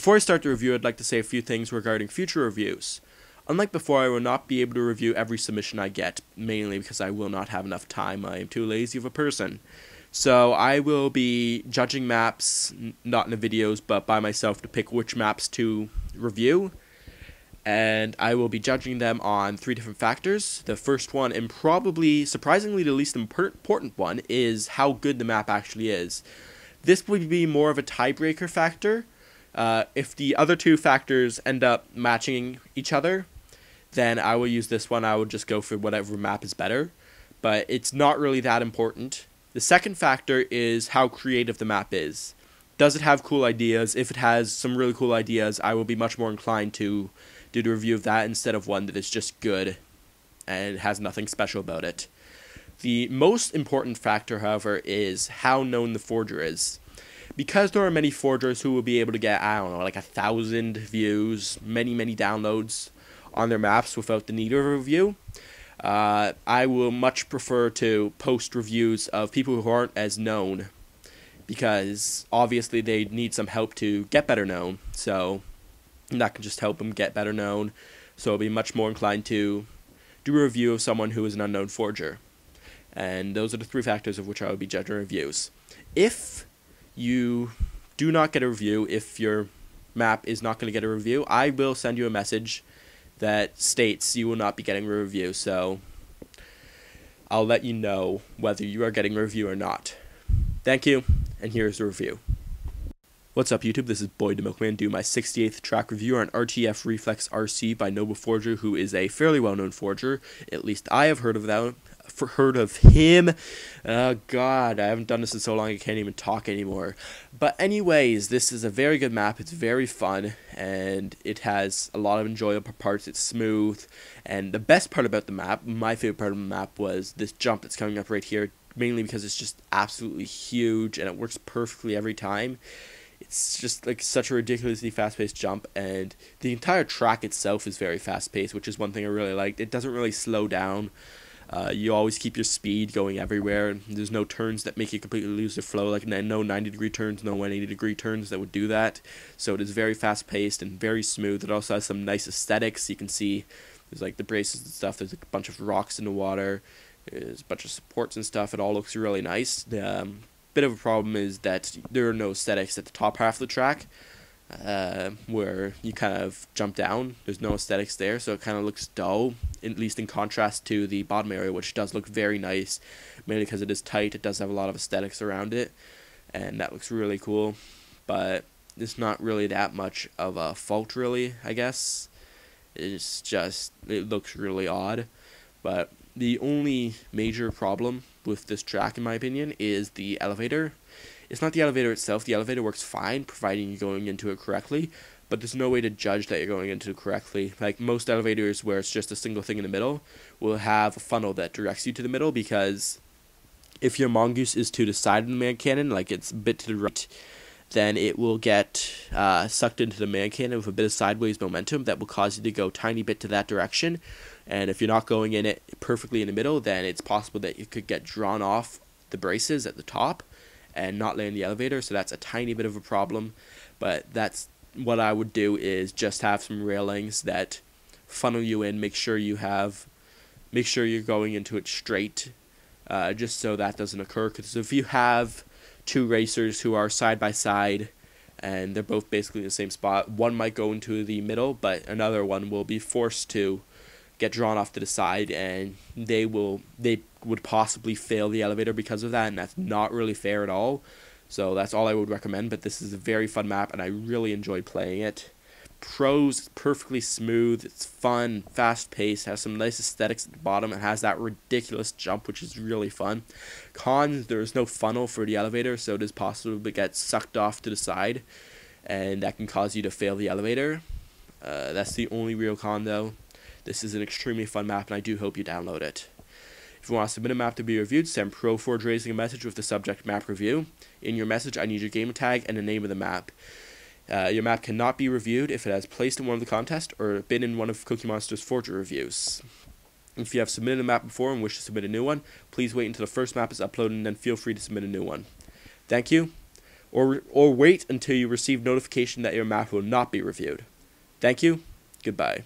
Before I start the review, I'd like to say a few things regarding future reviews. Unlike before, I will not be able to review every submission I get, mainly because I will not have enough time. I am too lazy of a person. So I will be judging maps, not in the videos, but by myself to pick which maps to review. And I will be judging them on 3 different factors. The first one, and probably surprisingly the least important one, is how good the map actually is. This would be more of a tiebreaker factor. If the other 2 factors end up matching each other, then I will use this one. I will just go for whatever map is better. But it's not really that important. The second factor is how creative the map is. Does it have cool ideas? If it has some really cool ideas, I will be much more inclined to do the review of that instead of one that is just good and has nothing special about it. The most important factor, however, is how known the forger is. Because there are many forgers who will be able to get, I don't know, like 1,000 views, many downloads on their maps without the need of a review, I will much prefer to post reviews of people who aren't as known, because obviously they need some help to get better known, so that can just help them get better known. So I'll be much more inclined to do a review of someone who is an unknown forger. And those are the 3 factors of which I will be judging reviews. If you do not get a review, if your map is not going to get a review, I will send you a message that states you will not be getting a review. So I'll let you know whether you are getting a review or not. Thank you, and here's the review. What's up, YouTube? This is Boyd the Milkman doing my 68th track review on RTF Reflex RC by Noble Forger, who is a fairly well-known forger. At least I have heard of him. Oh god, I haven't done this in so long I can't even talk anymore. But anyways, this is a very good map. It's very fun, and it has a lot of enjoyable parts. It's smooth, and the best part about the map, my favorite part of the map, was this jump that's coming up right here, mainly because it's just absolutely huge, and it works perfectly every time. It's just like such a ridiculously fast-paced jump, and the entire track itself is very fast-paced, which is one thing I really liked. It doesn't really slow down. You always keep your speed going everywhere, and there's no turns that make you completely lose your flow, like no 90-degree turns, no 180-degree turns that would do that. So it is very fast-paced and very smooth. It also has some nice aesthetics. You can see there's like the braces and stuff. There's like a bunch of rocks in the water. There's a bunch of supports and stuff. It all looks really nice. Bit of a problem is that there are no aesthetics at the top half of the track, where you kind of jump down. There's no aesthetics there, so it kind of looks dull, at least in contrast to the bottom area, which does look very nice, mainly because it is tight. It does have a lot of aesthetics around it, and that looks really cool, but it's not really that much of a fault, really, I guess. It's just, it looks really odd. But the only major problem with this track, in my opinion, is the elevator. It's not the elevator itself. The elevator works fine, providing you're going into it correctly, but there's no way to judge that you're going into it correctly. Like most elevators where it's just a single thing in the middle will have a funnel that directs you to the middle, because if your mongoose is to the side of the man cannon, like it's a bit to the right, then it will get sucked into the man cannon with a bit of sideways momentum that will cause you to go a tiny bit to that direction. And if you're not going in it perfectly in the middle, then it's possible that you could get drawn off the braces at the top and not land the elevator. So that's a tiny bit of a problem. But that's what I would do, is just have some railings that funnel you in. Make sure you're going into it straight, just so that doesn't occur. Because if you have 2 racers who are side by side and they're both basically in the same spot, one might go into the middle, but another one will be forced to get drawn off to the side, and they would possibly fail the elevator because of that, and that's not really fair at all. So that's all I would recommend. But this is a very fun map, and I really enjoyed playing it. Pros, perfectly smooth, it's fun, fast-paced, has some nice aesthetics at the bottom, it has that ridiculous jump, which is really fun. Cons, there's no funnel for the elevator, so it is possible to get sucked off to the side, and that can cause you to fail the elevator. That's the only real con, though. This is an extremely fun map, and I do hope you download it. If you want to submit a map to be reviewed, send ProForge Racing a message with the subject map review. In your message, I need your game tag and the name of the map. Your map cannot be reviewed if it has placed in one of the contests or been in one of Cookie Monster's Forger reviews. If you have submitted a map before and wish to submit a new one, please wait until the first map is uploaded and then feel free to submit a new one. Thank you. or wait until you receive notification that your math will not be reviewed. Thank you. Goodbye.